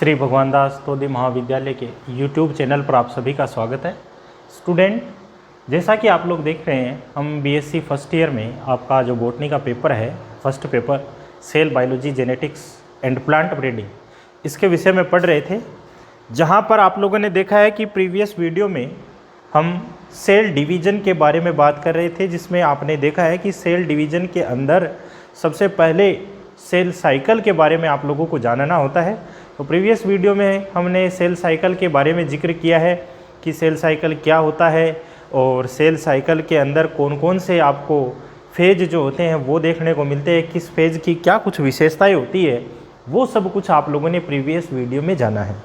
श्री भगवान दास तोदी महाविद्यालय के YouTube चैनल पर आप सभी का स्वागत है। स्टूडेंट, जैसा कि आप लोग देख रहे हैं, हम बीएससी फर्स्ट ईयर में आपका जो बॉटनी का पेपर है, first paper cell biology genetics and plant breeding, इसके विषय में पढ़ रहे थे। जहां पर आप लोगों ने देखा है कि प्रीवियस वीडियो में हम सेल डिवीज़न के बारे में बात कर रहे थे, जिसमें आपने देखा है कि सेल डिवीज़न के अंदर सबसे पहले सेल साइकिल के बारे में आप लोगों को जानना होता है। तो प्रीवियस वीडियो में हमने सेल साइकिल के बारे में जिक्र किया है कि सेल साइकिल क्या होता है और सेल साइकिल के अंदर कौन कौन से आपको फेज जो होते हैं वो देखने को मिलते हैं, किस फेज की क्या कुछ विशेषताएं होती है, वो सब कुछ आप लोगों ने प्रीवियस वीडियो में जाना है।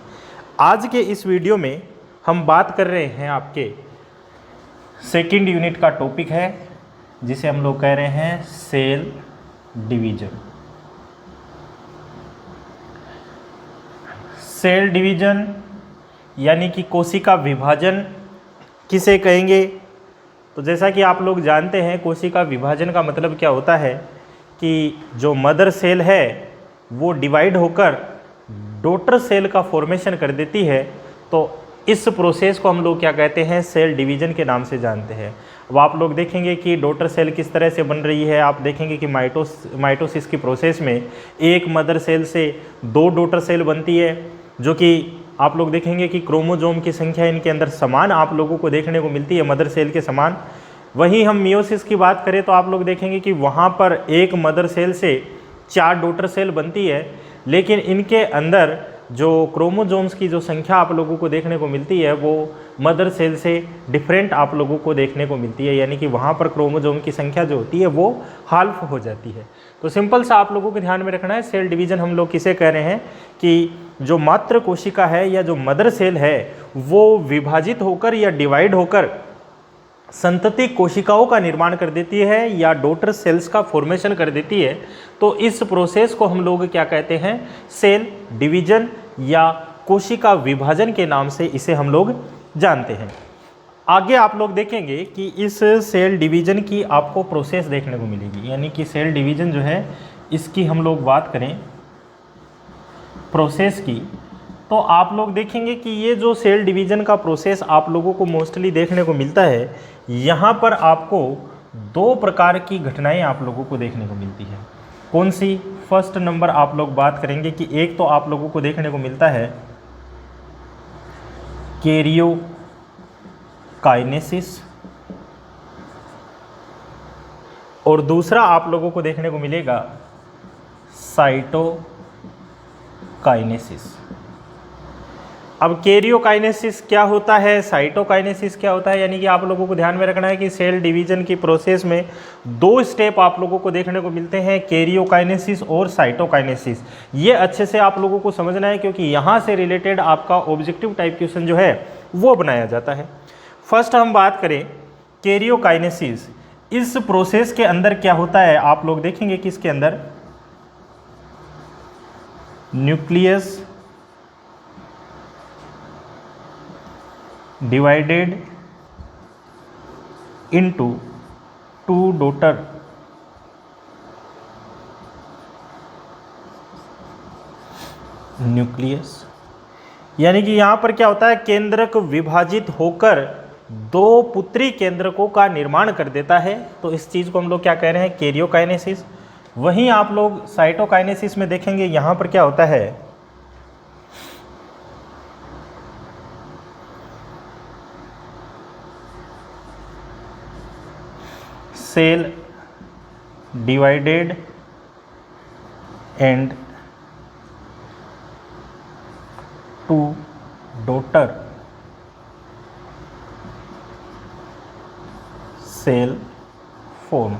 आज के इस वीडियो में हम बात कर रहे हैं, आपके सेकेंड यूनिट का टॉपिक है जिसे हम लोग कह रहे हैं सेल डिवीज़न। सेल डिवीज़न यानी कि कोशिका विभाजन किसे कहेंगे? तो जैसा कि आप लोग जानते हैं, कोशिका विभाजन का मतलब क्या होता है कि जो मदर सेल है वो डिवाइड होकर डॉटर सेल का फॉर्मेशन कर देती है। तो इस प्रोसेस को हम लोग क्या कहते हैं? सेल डिवीज़न के नाम से जानते हैं। अब आप लोग देखेंगे कि डॉटर सेल किस तरह से बन रही है। आप देखेंगे कि माइटोसिस की प्रोसेस में एक मदर सेल से दो डॉटर सेल बनती है, जो कि आप लोग देखेंगे कि क्रोमोजोम की संख्या इनके अंदर समान आप लोगों को देखने को मिलती है, मदर सेल के समान। वहीं हम मियोसिस की बात करें तो आप लोग देखेंगे कि वहाँ पर एक मदर सेल से 4 डॉटर सेल बनती है, लेकिन इनके अंदर जो क्रोमोजोम्स की जो संख्या आप लोगों को देखने को मिलती है वो मदर सेल से डिफरेंट आप लोगों को देखने को मिलती है, यानी कि वहाँ पर क्रोमोजोम की संख्या जो होती है वो हाल्फ हो जाती है। तो सिंपल सा आप लोगों को ध्यान में रखना है, सेल डिवीज़न हम लोग किसे कह रहे हैं कि जो मातृ कोशिका है या जो मदर सेल है वो विभाजित होकर या डिवाइड होकर संतति कोशिकाओं का निर्माण कर देती है या डॉटर सेल्स का फॉर्मेशन कर देती है। तो इस प्रोसेस को हम लोग क्या कहते हैं? सेल डिवीज़न या कोशिका विभाजन के नाम से इसे हम लोग जानते हैं। आगे आप लोग देखेंगे कि इस सेल डिवीज़न की आपको प्रोसेस देखने को मिलेगी, यानी कि सेल डिवीज़न जो है इसकी हम लोग बात करें प्रोसेस की, तो आप लोग देखेंगे कि ये जो सेल डिवीज़न का प्रोसेस आप लोगों को मोस्टली देखने को मिलता है, यहाँ पर आपको 2 प्रकार की घटनाएं आप लोगों को देखने को मिलती है। कौन सी? फर्स्ट नंबर आप लोग बात करेंगे कि एक तो आप लोगों को देखने को मिलता है कैरियोकाइनेसिस, और दूसरा आप लोगों को देखने को मिलेगा साइटोकाइनेसिस। अब कैरियोकाइनेसिस क्या होता है, साइटोकाइनेसिस क्या होता है, यानी कि आप लोगों को ध्यान में रखना है कि सेल डिवीज़न की प्रोसेस में 2 स्टेप आप लोगों को देखने को मिलते हैं, कैरियोकाइनेसिस और साइटोकाइनेसिस। ये अच्छे से आप लोगों को समझना है, क्योंकि यहाँ से रिलेटेड आपका ऑब्जेक्टिव टाइप क्वेश्चन जो है वो बनाया जाता है। फर्स्ट हम बात करें कैरियोकाइनेसिस, इस प्रोसेस के अंदर क्या होता है? आप लोग देखेंगे कि इसके अंदर nucleus divided into 2 daughter nucleus, यानी कि यहाँ पर क्या होता है? केंद्रक विभाजित होकर 2 पुत्री केंद्रकों का निर्माण कर देता है। तो इस चीज़ को हम लोग क्या कह रहे हैं? कैरियोकाइनेसिस। वहीं आप लोग साइटोकाइनेसिस में देखेंगे, यहाँ पर क्या होता है? Cell divided and 2 daughter cell form,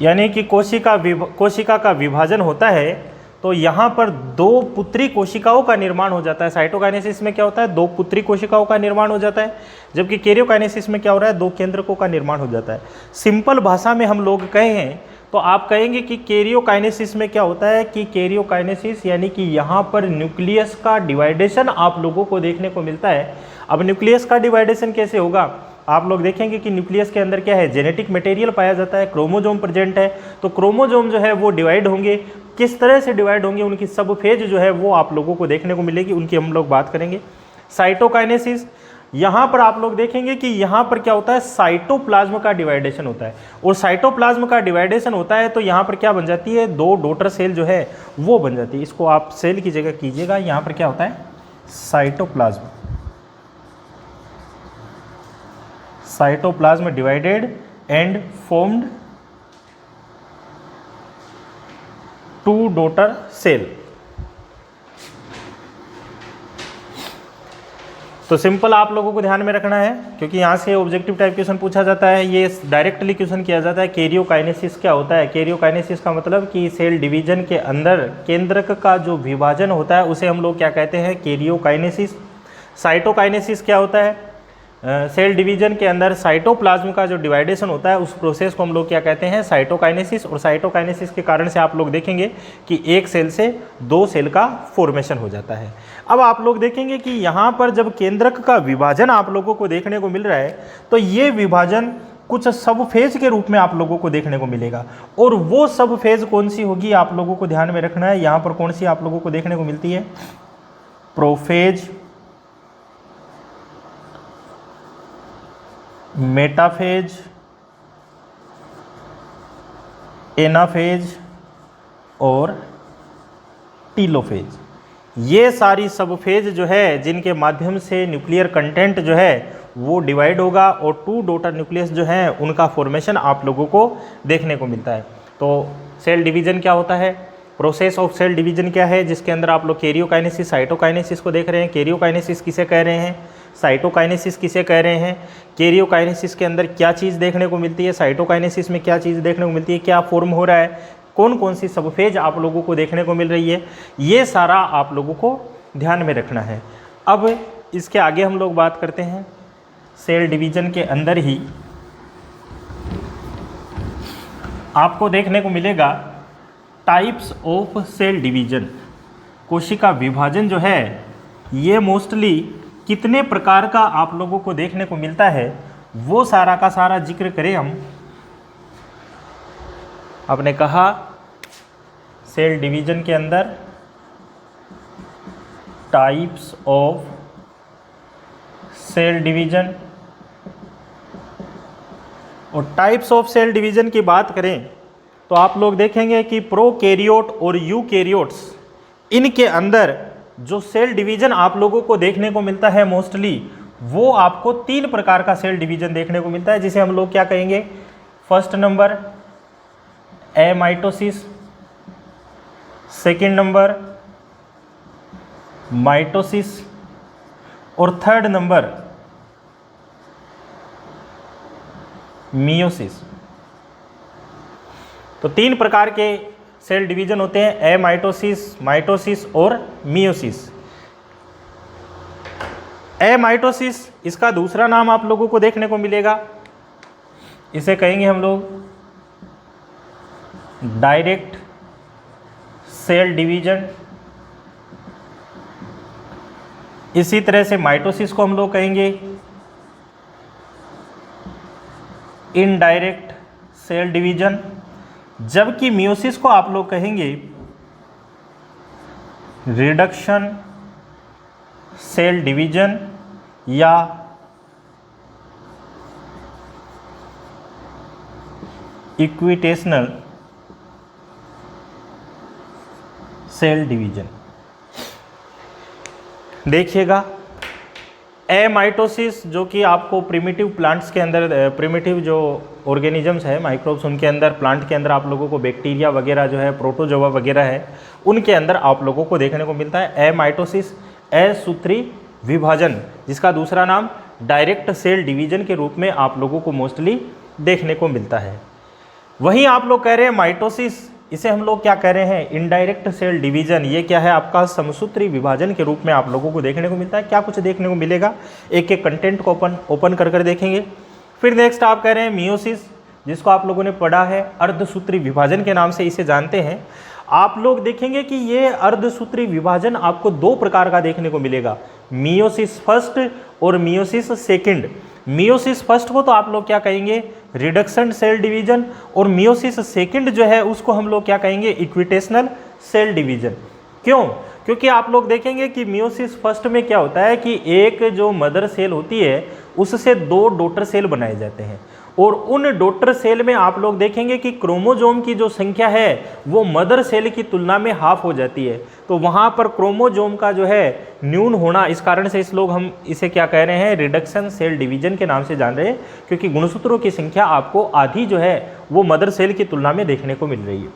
यानी कि कोशिका का विभाजन होता है तो यहाँ पर 2 पुत्री कोशिकाओं का निर्माण हो जाता है। साइटोकाइनेसिस में क्या होता है? 2 पुत्री कोशिकाओं का निर्माण हो जाता है, जबकि कैरियोकाइनेसिस में क्या हो रहा है? 2 केंद्रकों का निर्माण हो जाता है। सिंपल भाषा में हम लोग कहें तो आप कहेंगे कि कैरियोकाइनेसिस में क्या होता है कि कैरियोकाइनेसिस यानी कि यहाँ पर न्यूक्लियस का डिवाइडेशन आप लोगों को देखने को मिलता है। अब न्यूक्लियस का डिवाइडेशन कैसे होगा? आप लोग देखेंगे कि न्यूक्लियस के अंदर क्या है? जेनेटिक मटेरियल पाया जाता है, क्रोमोजोम प्रेजेंट है। तो क्रोमोजोम जो है वो डिवाइड होंगे किस तरह से डिवाइड होंगे, उनकी सब फेज जो है वो आप लोगों को देखने को मिलेगी, उनकी हम लोग बात करेंगे। साइटोकाइनेसिस, यहाँ पर आप लोग देखेंगे कि यहाँ पर क्या होता है, साइटोप्लाज्म का डिवाइडेशन होता है, और साइटोप्लाज्म का डिवाइडेशन होता है तो यहाँ पर क्या बन जाती है, 2 डॉटर सेल जो है वो बन जाती है। इसको आप सेल की जगह कीजिएगा, यहाँ पर क्या होता है, cytoplasm. Cytoplasm divided and formed 2 daughter cell. तो सिंपल आप लोगों को ध्यान में रखना है, क्योंकि यहाँ से ऑब्जेक्टिव टाइप क्वेश्चन पूछा जाता है, ये डायरेक्टली क्वेश्चन किया जाता है। कैरियोकाइनेसिस क्या होता है? कैरियोकाइनेसिस का मतलब कि सेल डिवीजन के अंदर केंद्रक का जो विभाजन होता है उसे हम लोग क्या कहते हैं, कैरियोकाइनेसिस। साइटोकाइनेसिस क्या होता है? सेल डिवीजन के अंदर साइटोप्लाज्म का जो डिवाइडेशन होता है उस प्रोसेस को हम लोग क्या कहते हैं, साइटोकाइनेसिस। और साइटोकाइनेसिस के कारण से आप लोग देखेंगे कि एक सेल से 2 सेल का फॉर्मेशन हो जाता है। अब आप लोग देखेंगे कि यहाँ पर जब केंद्रक का विभाजन आप लोगों को देखने को मिल रहा है तो ये विभाजन कुछ सब फेज के रूप में आप लोगों को देखने को मिलेगा, और वो सब फेज कौन सी होगी आप लोगों को ध्यान में रखना है। यहाँ पर कौन सी आप लोगों को देखने को मिलती है, प्रोफेज, मेटाफेज, एनाफेज और टीलोफेज। ये सारी सब फेज जो है जिनके माध्यम से न्यूक्लियर कंटेंट जो है वो डिवाइड होगा, और 2 डॉटर न्यूक्लियस जो हैं उनका फॉर्मेशन आप लोगों को देखने को मिलता है। तो सेल डिवीजन क्या होता है, प्रोसेस ऑफ सेल डिवीजन क्या है, जिसके अंदर आप लोग कैरियोकाइनेसिस, साइटोकाइनेसिस को देख रहे हैं। कैरियोकाइनेसिस किसे कह रहे हैं, साइटोकाइनेसिस किसे कह रहे हैं, कैरियोकाइनेसिस के अंदर क्या चीज़ देखने को मिलती है, साइटोकाइनेसिस में क्या चीज़ देखने को मिलती है, क्या फॉर्म हो रहा है, कौन कौन सी सब फेज आप लोगों को देखने को मिल रही है, ये सारा आप लोगों को ध्यान में रखना है। अब इसके आगे हम लोग बात करते हैं सेल डिवीजन के अंदर ही आपको देखने को मिलेगा टाइप्स ऑफ सेल डिवीजन। कोशिका विभाजन जो है ये मोस्टली कितने प्रकार का आप लोगों को देखने को मिलता है, वो सारा का सारा जिक्र करें हम। आपने कहा सेल डिवीजन के अंदर टाइप्स ऑफ सेल डिवीजन, और टाइप्स ऑफ सेल डिवीजन की बात करें तो आप लोग देखेंगे कि प्रोकैरियोट और यूकैरियोट्स, इनके अंदर जो सेल डिवीजन आप लोगों को देखने को मिलता है मोस्टली, वो आपको 3 प्रकार का सेल डिवीजन देखने को मिलता है, जिसे हम लोग क्या कहेंगे, first number amitosis, second number mitosis, और थर्ड नंबर मियोसिस। तो 3 प्रकार के सेल डिवीजन होते हैं, एमाइटोसिस, माइटोसिस और मियोसिस। एमाइटोसिस, इसका दूसरा नाम आप लोगों को देखने को मिलेगा, इसे कहेंगे हम लोग डायरेक्ट सेल डिवीजन। इसी तरह से माइटोसिस को हम लोग कहेंगे इनडायरेक्ट सेल डिवीजन, जबकि मियोसिस को आप लोग कहेंगे रिडक्शन सेल डिवीजन या इक्विटेशनल सेल डिवीजन। देखिएगा एमाइटोसिस जो कि आपको प्रिमिटिव प्लांट्स के अंदर, प्रिमिटिव जो ऑर्गेनिजम्स है, माइक्रोब्स, उनके अंदर, प्लांट के अंदर आप लोगों को बैक्टीरिया वगैरह जो है, प्रोटोजोआ वगैरह है, उनके अंदर आप लोगों को देखने को मिलता है एमाइटोसिस, असूत्री विभाजन, जिसका दूसरा नाम डायरेक्ट सेल डिवीजन के रूप में आप लोगों को मोस्टली देखने को मिलता है। वहीं आप लोग कह रहे हैं माइटोसिस, इसे हम लोग क्या कह रहे हैं, इनडायरेक्ट सेल डिवीजन। ये क्या है, आपका समसूत्री विभाजन के रूप में आप लोगों को देखने को मिलता है। क्या कुछ देखने को मिलेगा, एक एक कंटेंट को ओपन कर देखेंगे। फिर नेक्स्ट आप कह रहे हैं मियोसिस, जिसको आप लोगों ने पढ़ा है अर्धसूत्री विभाजन के नाम से इसे जानते हैं। आप लोग देखेंगे कि ये अर्धसूत्री विभाजन आपको 2 प्रकार का देखने को मिलेगा, मियोसिस फर्स्ट और मियोसिस सेकंड। मियोसिस फर्स्ट को तो आप लोग क्या कहेंगे, रिडक्शन सेल डिवीजन, और मियोसिस सेकंड जो है उसको हम लोग क्या कहेंगे, इक्विटेशनल सेल डिवीजन। क्यों? क्योंकि आप लोग देखेंगे कि मियोसिस फर्स्ट में क्या होता है कि एक जो मदर सेल होती है उससे 2 डॉटर सेल बनाए जाते हैं, और उन डॉटर सेल में आप लोग देखेंगे कि क्रोमोजोम की जो संख्या है वो मदर सेल की तुलना में हाफ हो जाती है। तो वहाँ पर क्रोमोजोम का जो है न्यून होना, इस कारण से हम इसे क्या कह रहे हैं, रिडक्शन सेल डिवीजन के नाम से जान रहे हैं, क्योंकि गुणसूत्रों की संख्या आपको आधी जो है वो मदर सेल की तुलना में देखने को मिल रही है।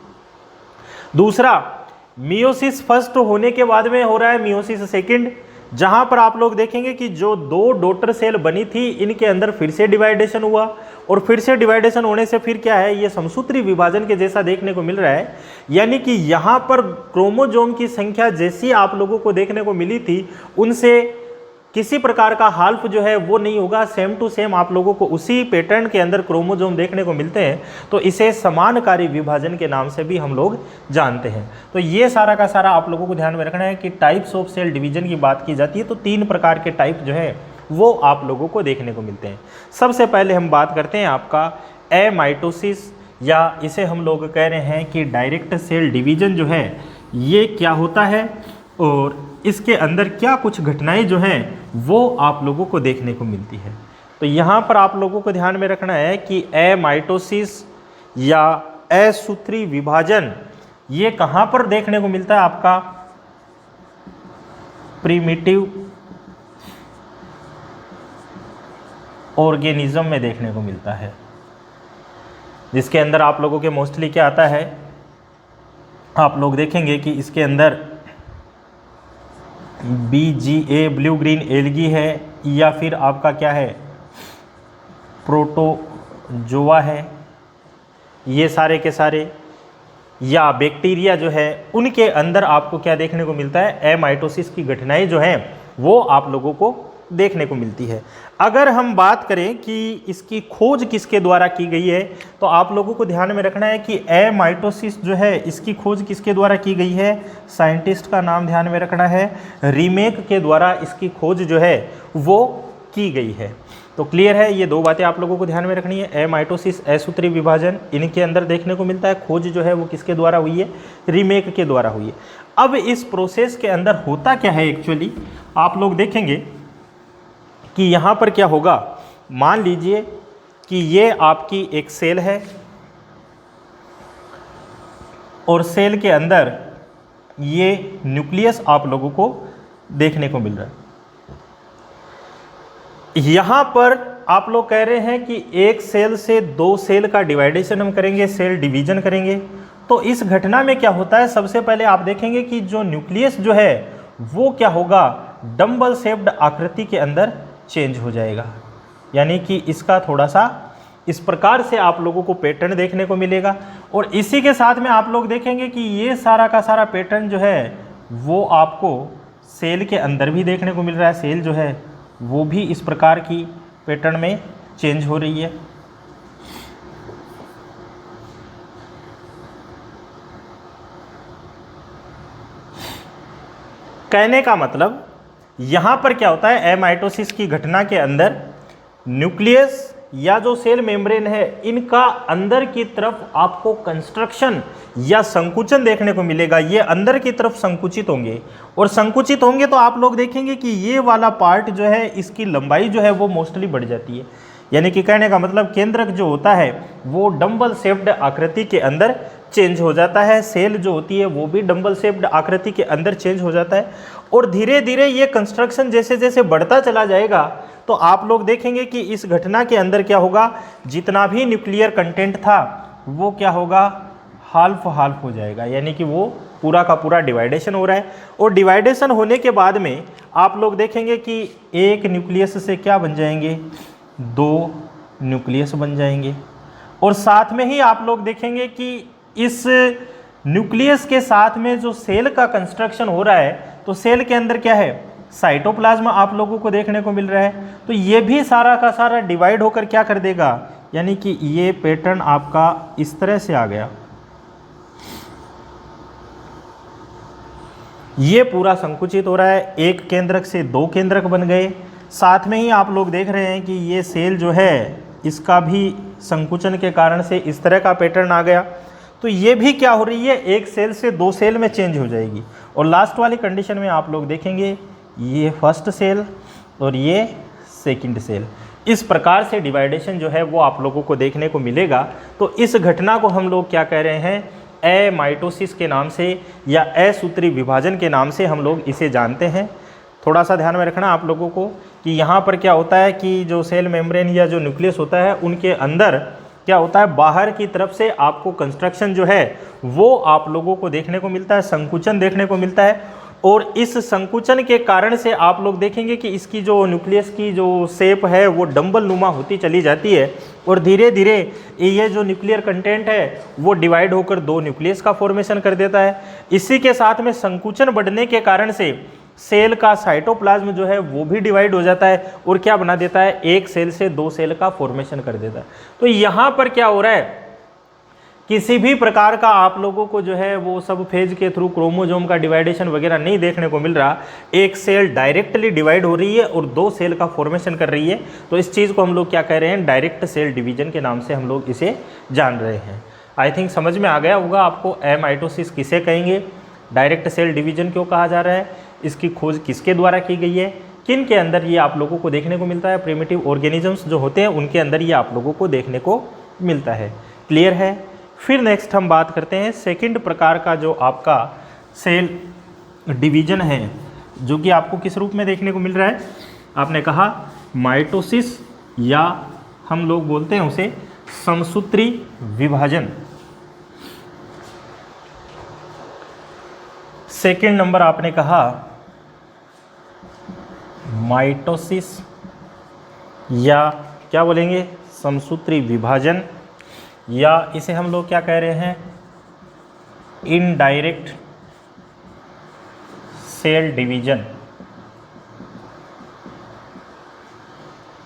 दूसरा, मियोसिस फर्स्ट होने के बाद में हो रहा है मियोसिस सेकंड, जहां पर आप लोग देखेंगे कि जो 2 डॉटर सेल बनी थी इनके अंदर फिर से डिवाइडेशन हुआ, और फिर से डिवाइडेशन होने से फिर क्या है, ये समसूत्री विभाजन के जैसा देखने को मिल रहा है। यानी कि यहाँ पर क्रोमोजोम की संख्या जैसी आप लोगों को देखने को मिली थी उनसे किसी प्रकार का हाल्फ जो है वो नहीं होगा, सेम टू सेम आप लोगों को उसी पैटर्न के अंदर क्रोमोजोम देखने को मिलते हैं। तो इसे समानकारी विभाजन के नाम से भी हम लोग जानते हैं। तो ये सारा का सारा आप लोगों को ध्यान में रखना है कि टाइप्स ऑफ सेल डिवीजन की बात की जाती है तो 3 प्रकार के टाइप जो है वो आप लोगों को देखने को मिलते हैं। सबसे पहले हम बात करते हैं आपका एमाइटोसिस, या इसे हम लोग कह रहे हैं कि डायरेक्ट सेल डिवीजन जो है ये क्या होता है और इसके अंदर क्या कुछ घटनाएं जो हैं वो आप लोगों को देखने को मिलती है। तो यहाँ पर आप लोगों को ध्यान में रखना है कि एमाइटोसिस या असूत्री विभाजन ये कहाँ पर देखने को मिलता है, आपका प्रिमिटिव ऑर्गेनिज्म में देखने को मिलता है, जिसके अंदर आप लोगों के मोस्टली क्या आता है, आप लोग देखेंगे कि इसके अंदर BGA ब्लू ग्रीन एल्गी है, या फिर आपका क्या है प्रोटोजोआ है, ये सारे के सारे, या बैक्टीरिया जो है उनके अंदर आपको क्या देखने को मिलता है, एमाइटोसिस की घटनाएं जो हैं वो आप लोगों को देखने को मिलती है। अगर हम बात करें कि इसकी खोज किसके द्वारा की गई है, तो आप लोगों को ध्यान में रखना है कि एमाइटोसिस जो है इसकी खोज किसके द्वारा की गई है, साइंटिस्ट का नाम ध्यान में रखना है, रीमेक के द्वारा इसकी खोज जो है वो की गई है। तो क्लियर है, ये 2 बातें आप लोगों को ध्यान में रखनी है। एमाइटोसिस, असूत्री विभाजन, इनके अंदर देखने को मिलता है, खोज जो है वो किसके द्वारा हुई है, रीमेक के द्वारा हुई है। अब इस प्रोसेस के अंदर होता क्या है एक्चुअली, आप लोग देखेंगे कि यहाँ पर क्या होगा, मान लीजिए कि ये आपकी एक सेल है और सेल के अंदर ये न्यूक्लियस आप लोगों को देखने को मिल रहा है। यहाँ पर आप लोग कह रहे हैं कि एक सेल से 2 सेल का डिवाइडेशन हम करेंगे, सेल डिवीजन करेंगे। तो इस घटना में क्या होता है, सबसे पहले आप देखेंगे कि जो न्यूक्लियस जो है वो क्या होगा, डंबल शेप्ड आकृति के अंदर चेंज हो जाएगा। यानी कि इसका थोड़ा सा इस प्रकार से आप लोगों को पैटर्न देखने को मिलेगा, और इसी के साथ में आप लोग देखेंगे कि ये सारा का सारा पैटर्न जो है वो आपको सेल के अंदर भी देखने को मिल रहा है। सेल जो है वो भी इस प्रकार की पैटर्न में चेंज हो रही है। कहने का मतलब यहाँ पर क्या होता है, एमाइटोसिस की घटना के अंदर न्यूक्लियस या जो सेल मेम्ब्रेन है इनका अंदर की तरफ आपको कंस्ट्रक्शन या संकुचन देखने को मिलेगा। ये अंदर की तरफ संकुचित होंगे, और संकुचित होंगे तो आप लोग देखेंगे कि ये वाला पार्ट जो है इसकी लंबाई जो है वो मोस्टली बढ़ जाती है। यानी कि कहने का मतलब केंद्रक जो होता है वो डंबल शेप्ड आकृति के अंदर चेंज हो जाता है, सेल जो होती है वो भी डंबल शेप्ड आकृति के अंदर चेंज हो जाता है। और धीरे धीरे ये कंस्ट्रक्शन जैसे जैसे बढ़ता चला जाएगा तो आप लोग देखेंगे कि इस घटना के अंदर क्या होगा, जितना भी न्यूक्लियर कंटेंट था वो क्या होगा, हाल्फ हाल्फ हो जाएगा। यानी कि वो पूरा का पूरा डिवाइडेशन हो रहा है, और डिवाइडेशन होने के बाद में आप लोग देखेंगे कि एक न्यूक्लियस से क्या बन जाएंगे, 2 न्यूक्लियस बन जाएंगे। और साथ में ही आप लोग देखेंगे कि इस न्यूक्लियस के साथ में जो सेल का कंस्ट्रक्शन हो रहा है, तो सेल के अंदर क्या है, साइटोप्लाज्म आप लोगों को देखने को मिल रहा है। तो ये भी सारा का सारा डिवाइड होकर क्या कर देगा, यानी कि ये पैटर्न आपका इस तरह से आ गया, ये पूरा संकुचित हो रहा है, एक केंद्रक से 2 केंद्रक बन गए। साथ में ही आप लोग देख रहे हैं कि ये सेल जो है इसका भी संकुचन के कारण से इस तरह का पैटर्न आ गया। तो ये भी क्या हो रही है, एक सेल से दो सेल में चेंज हो जाएगी। और लास्ट वाली कंडीशन में आप लोग देखेंगे ये फर्स्ट सेल और ये सेकंड सेल, इस प्रकार से डिवाइडेशन जो है वो आप लोगों को देखने को मिलेगा। तो इस घटना को हम लोग क्या कह रहे हैं, एमाइटोसिस के नाम से या असूत्री विभाजन के नाम से हम लोग इसे जानते हैं। थोड़ा सा ध्यान में रखना आप लोगों को कि यहाँ पर क्या होता है कि जो सेल मेम्ब्रेन या जो न्यूक्लियस होता है उनके अंदर क्या होता है, बाहर की तरफ से आपको कंस्ट्रक्शन जो है वो आप लोगों को देखने को मिलता है, संकुचन देखने को मिलता है। और इस संकुचन के कारण से आप लोग देखेंगे कि इसकी जो न्यूक्लियस की जो शेप है वो डंबल नुमा होती चली जाती है और धीरे धीरे ये जो न्यूक्लियर कंटेंट है वो डिवाइड होकर दो न्यूक्लियस का फॉर्मेशन कर देता है। इसी के साथ में संकुचन बढ़ने के कारण से सेल का साइटोप्लाज्म जो है वो भी डिवाइड हो जाता है और क्या बना देता है, एक सेल से दो सेल का फॉर्मेशन कर देता है। तो यहाँ पर क्या हो रहा है, किसी भी प्रकार का आप लोगों को जो है वो सब फेज के थ्रू क्रोमोसोम का डिवाइडेशन वगैरह नहीं देखने को मिल रहा। एक सेल डायरेक्टली डिवाइड हो रही है और दो सेल का फॉर्मेशन कर रही है। तो इस चीज़ को हम लोग क्या कह रहे हैं, डायरेक्ट सेल डिवीजन के नाम से हम लोग इसे जान रहे हैं। आई थिंक समझ में आ गया होगा आपको एमाइटोसिस किसे कहेंगे, डायरेक्ट सेल डिवीजन क्यों कहा जा रहा है, इसकी खोज किसके द्वारा की गई है, किन के अंदर ये आप लोगों को देखने को मिलता है, प्रिमिटिव ऑर्गेनिजम्स जो होते हैं उनके अंदर ये आप लोगों को देखने को मिलता है। क्लियर है। फिर नेक्स्ट हम बात करते हैं सेकंड प्रकार का जो आपका सेल डिवीजन है, जो कि आपको किस रूप में देखने को मिल रहा है, आपने कहा माइटोसिस या हम लोग बोलते हैं उसे समसूत्री विभाजन। सेकंड नंबर आपने कहा माइटोसिस या क्या बोलेंगे, समसूत्री विभाजन, या इसे हम लोग क्या कह रहे हैं, indirect cell division.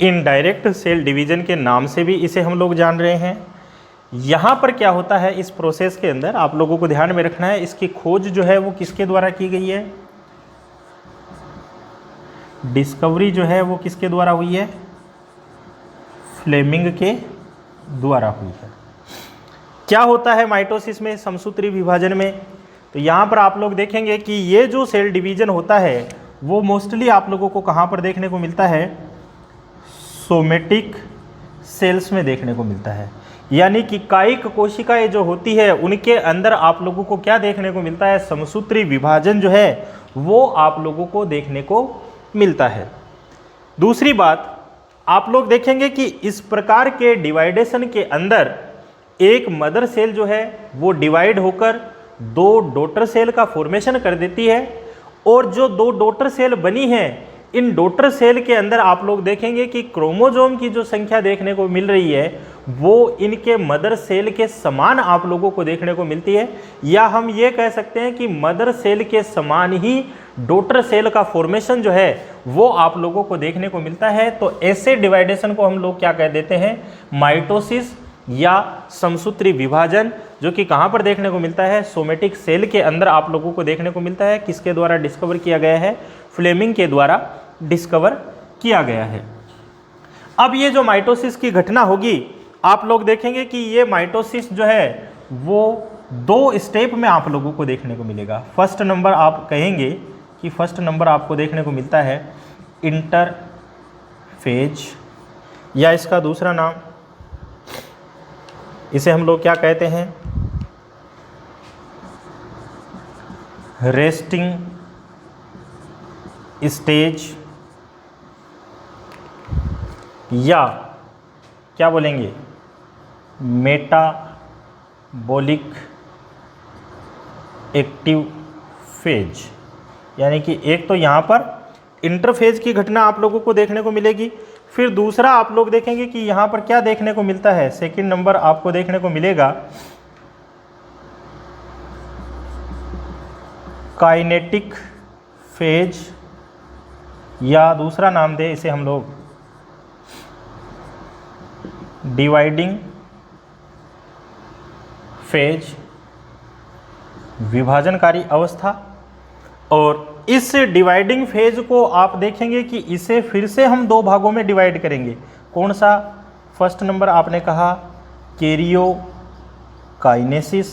Indirect cell division के नाम से भी इसे हम लोग जान रहे हैं। यहाँ पर क्या होता है इस प्रोसेस के अंदर आप लोगों को ध्यान में रखना है, इसकी खोज जो है वो किसके द्वारा की गई है, डिस्कवरी जो है वो किसके द्वारा हुई है, फ्लेमिंग के द्वारा हुई है। क्या होता है माइटोसिस में, समसूत्री विभाजन में, तो यहाँ पर आप लोग देखेंगे कि ये जो सेल डिवीजन होता है वो मोस्टली आप लोगों को कहाँ पर देखने को मिलता है, सोमेटिक सेल्स में देखने को मिलता है। यानी कि कायिक कोशिकाएं जो होती है उनके अंदर आप लोगों को क्या देखने को मिलता है, समसूत्री विभाजन जो है वो आप लोगों को देखने को मिलता है। दूसरी बात आप लोग देखेंगे कि इस प्रकार के डिवाइडेशन के अंदर एक मदर सेल जो है वो डिवाइड होकर दो डॉटर सेल का फॉर्मेशन कर देती है और जो दो डॉटर सेल बनी है इन डॉटर सेल के अंदर आप लोग देखेंगे कि क्रोमोसोम की जो संख्या देखने को मिल रही है वो इनके मदर सेल के समान आप लोगों को देखने को मिलती है, या हम ये कह सकते हैं कि मदर सेल के समान ही डॉटर सेल का फॉर्मेशन जो है वो आप लोगों को देखने को मिलता है। तो ऐसे डिवाइडेशन को हम लोग क्या कह देते हैं, माइटोसिस या समसूत्री विभाजन, जो कि कहाँ पर देखने को मिलता है, सोमेटिक सेल के अंदर आप लोगों को देखने को मिलता है। किसके द्वारा डिस्कवर किया गया है, फ्लेमिंग के द्वारा डिस्कवर किया गया है। अब ये जो माइटोसिस की घटना होगी आप लोग देखेंगे कि ये माइटोसिस जो है वो दो स्टेप में आप लोगों को देखने को मिलेगा। फर्स्ट नंबर आप कहेंगे कि फर्स्ट नंबर आपको देखने को मिलता है इंटरफेज, या इसका दूसरा नाम इसे हम लोग क्या कहते हैं, रेस्टिंग स्टेज, या क्या बोलेंगे, मेटाबॉलिक एक्टिव फेज। यानी कि एक तो यहाँ पर इंटरफेज की घटना आप लोगों को देखने को मिलेगी, फिर दूसरा आप लोग देखेंगे कि यहाँ पर क्या देखने को मिलता है, सेकंड नंबर आपको देखने को मिलेगा काइनेटिक फेज, या दूसरा नाम दे इसे हम लोग डिवाइडिंग फेज, विभाजनकारी अवस्था। और इस डिवाइडिंग फेज को आप देखेंगे कि इसे फिर से हम दो भागों में डिवाइड करेंगे। कौन सा, फर्स्ट नंबर आपने कहा कैरियो काइनेसिस।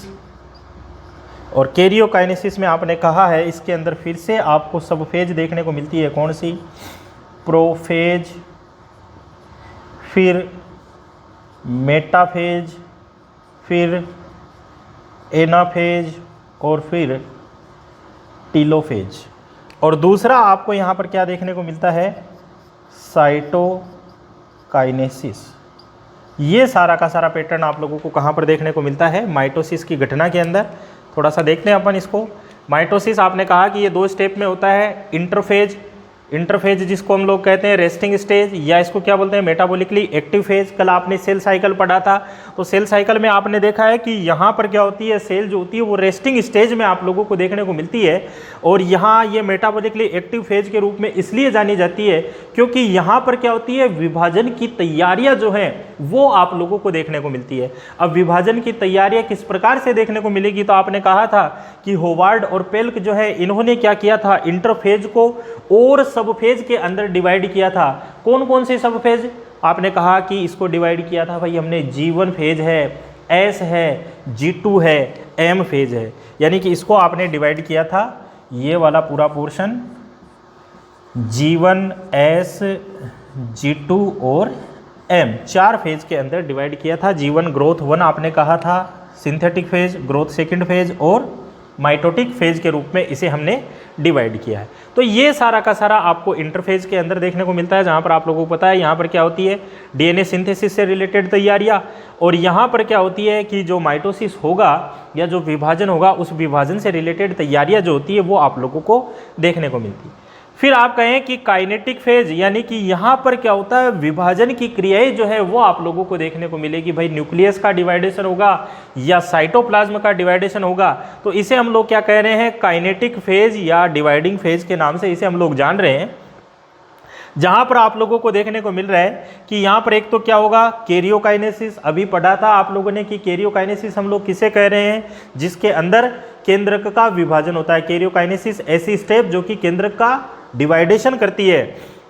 और कैरियोकाइनेसिस में आपने कहा है इसके अंदर फिर से आपको सब फेज देखने को मिलती है, कौन सी? प्रोफेज, फिर मेटाफेज, फिर एनाफेज और फिर टीलोफेज। और दूसरा आपको यहाँ पर क्या देखने को मिलता है? साइटोकाइनेसिस। ये सारा का सारा पैटर्न आप लोगों को कहाँ पर देखने को मिलता है? माइटोसिस की घटना के अंदर। थोड़ा सा देखते हैं अपन इसको। माइटोसिस आपने कहा कि ये 2 स्टेप में होता है। इंटरफेज जिसको हम लोग कहते हैं रेस्टिंग स्टेज, या इसको क्या बोलते हैं? Metabolically active phase. कल आपने सेल साइकिल पढ़ा था, तो सेल साइकिल में आपने देखा है कि यहाँ पर क्या होती है? सेल जो होती है वो रेस्टिंग स्टेज में आप लोगों को देखने को मिलती है। और यहाँ ये मेटाबॉलिकली एक्टिव फेज के रूप में इसलिए जानी जाती है क्योंकि यहाँ पर क्या होती है? विभाजन की तैयारियाँ जो हैं वो आप लोगों को देखने को मिलती है। अब विभाजन की तैयारियाँ किस प्रकार से देखने को मिलेगी? तो आपने कहा था कि होवार्ड और पेल्क जो है इन्होंने क्या किया था? इंटरफेज को और सब फेज के अंदर डिवाइड किया था। कौन कौन से सब फेज? आपने कहा कि इसको डिवाइड किया था भाई हमने, G1 फेज है, S है, G2 है, M फेज है। यानी कि इसको आपने डिवाइड किया था, ये वाला पूरा पोर्शन G1, S, G2 और M 4 फेज के अंदर डिवाइड किया था। G1 ग्रोथ 1 आपने कहा था, synthetic phase, growth second phase और माइटोटिक फेज के रूप में इसे हमने डिवाइड किया है। तो ये सारा का सारा आपको इंटरफेज के अंदर देखने को मिलता है, जहाँ पर आप लोगों को पता है यहाँ पर क्या होती है? डीएनए सिंथेसिस से रिलेटेड तैयारियाँ। और यहाँ पर क्या होती है कि जो माइटोसिस होगा या जो विभाजन होगा उस विभाजन से रिलेटेड तैयारियाँ जो होती है वो आप लोगों को देखने को मिलती है। फिर आप कहें कि काइनेटिक फेज, यानी कि यहाँ पर क्या होता है? विभाजन की क्रियाएं जो है वो आप लोगों को देखने को मिलेगी। भाई न्यूक्लियस का डिवाइडेशन होगा या साइटोप्लाज्म का डिवाइडेशन होगा, तो इसे हम लोग क्या कह रहे हैं? काइनेटिक फेज या डिवाइडिंग फेज के नाम से इसे हम लोग जान रहे हैं। जहाँ पर आप लोगों को देखने को मिल रहा है कि यहाँ पर एक तो क्या होगा? कैरियोकाइनेसिस। अभी पढ़ा था आप लोगों ने कि कैरियोकाइनेसिस हम लोग किसे कह रहे हैं? जिसके अंदर केंद्रक का विभाजन होता है। कैरियोकाइनेसिस ऐसी स्टेप जो कि केंद्रक का डिवाइडेशन करती है।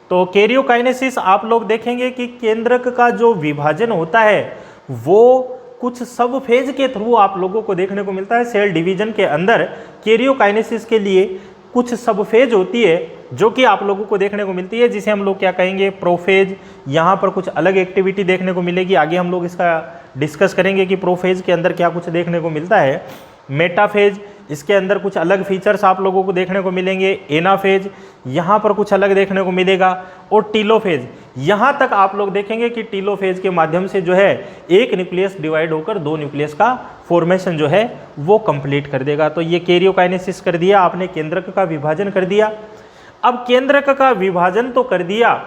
तो कैरियोकाइनेसिस आप लोग देखेंगे कि केंद्रक का जो विभाजन होता है वो कुछ सब फेज के थ्रू आप लोगों को देखने को मिलता है। सेल डिवीजन के अंदर कैरियोकाइनेसिस के लिए कुछ सब फेज होती है जो कि आप लोगों को देखने को मिलती है, जिसे हम लोग क्या कहेंगे? प्रोफेज। यहाँ पर कुछ अलग एक्टिविटी देखने को मिलेगी, आगे हम लोग इसका डिस्कस करेंगे कि प्रोफेज के अंदर क्या कुछ देखने को मिलता है। मेटाफेज, इसके अंदर कुछ अलग फीचर्स आप लोगों को देखने को मिलेंगे। एनाफेज, यहाँ पर कुछ अलग देखने को मिलेगा। और टीलोफेज, यहाँ तक आप लोग देखेंगे कि टीलोफेज के माध्यम से जो है एक न्यूक्लियस डिवाइड होकर 2 न्यूक्लियस का फॉर्मेशन जो है वो कंप्लीट कर देगा। तो ये कैरियोकाइनेसिस कर दिया आपने, केंद्रक का विभाजन कर दिया। अब केंद्रक का विभाजन तो कर दिया,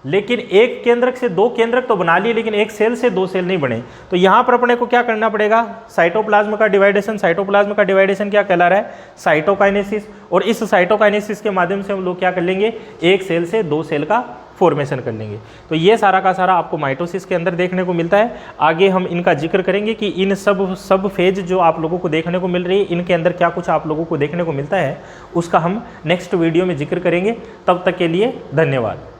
लेकिन एक केंद्रक से 2 केंद्रक तो बना लिए, लेकिन एक सेल से 2 सेल नहीं बने। तो यहाँ पर अपने को क्या करना पड़ेगा? साइटोप्लाज्म का डिवाइडेशन। साइटोप्लाज्म का डिवाइडेशन क्या कहला रहा है? साइटोकाइनेसिस। और इस साइटोकाइनेसिस के माध्यम से हम लोग क्या कर लेंगे? एक सेल से 2 सेल का फॉर्मेशन कर लेंगे। तो ये सारा का सारा आपको माइटोसिस के अंदर देखने को मिलता है। आगे हम इनका जिक्र करेंगे कि इन सब फेज जो आप लोगों को देखने को मिल रही है इनके अंदर क्या कुछ आप लोगों को देखने को मिलता है, उसका हम नेक्स्ट वीडियो में जिक्र करेंगे। तब तक के लिए धन्यवाद।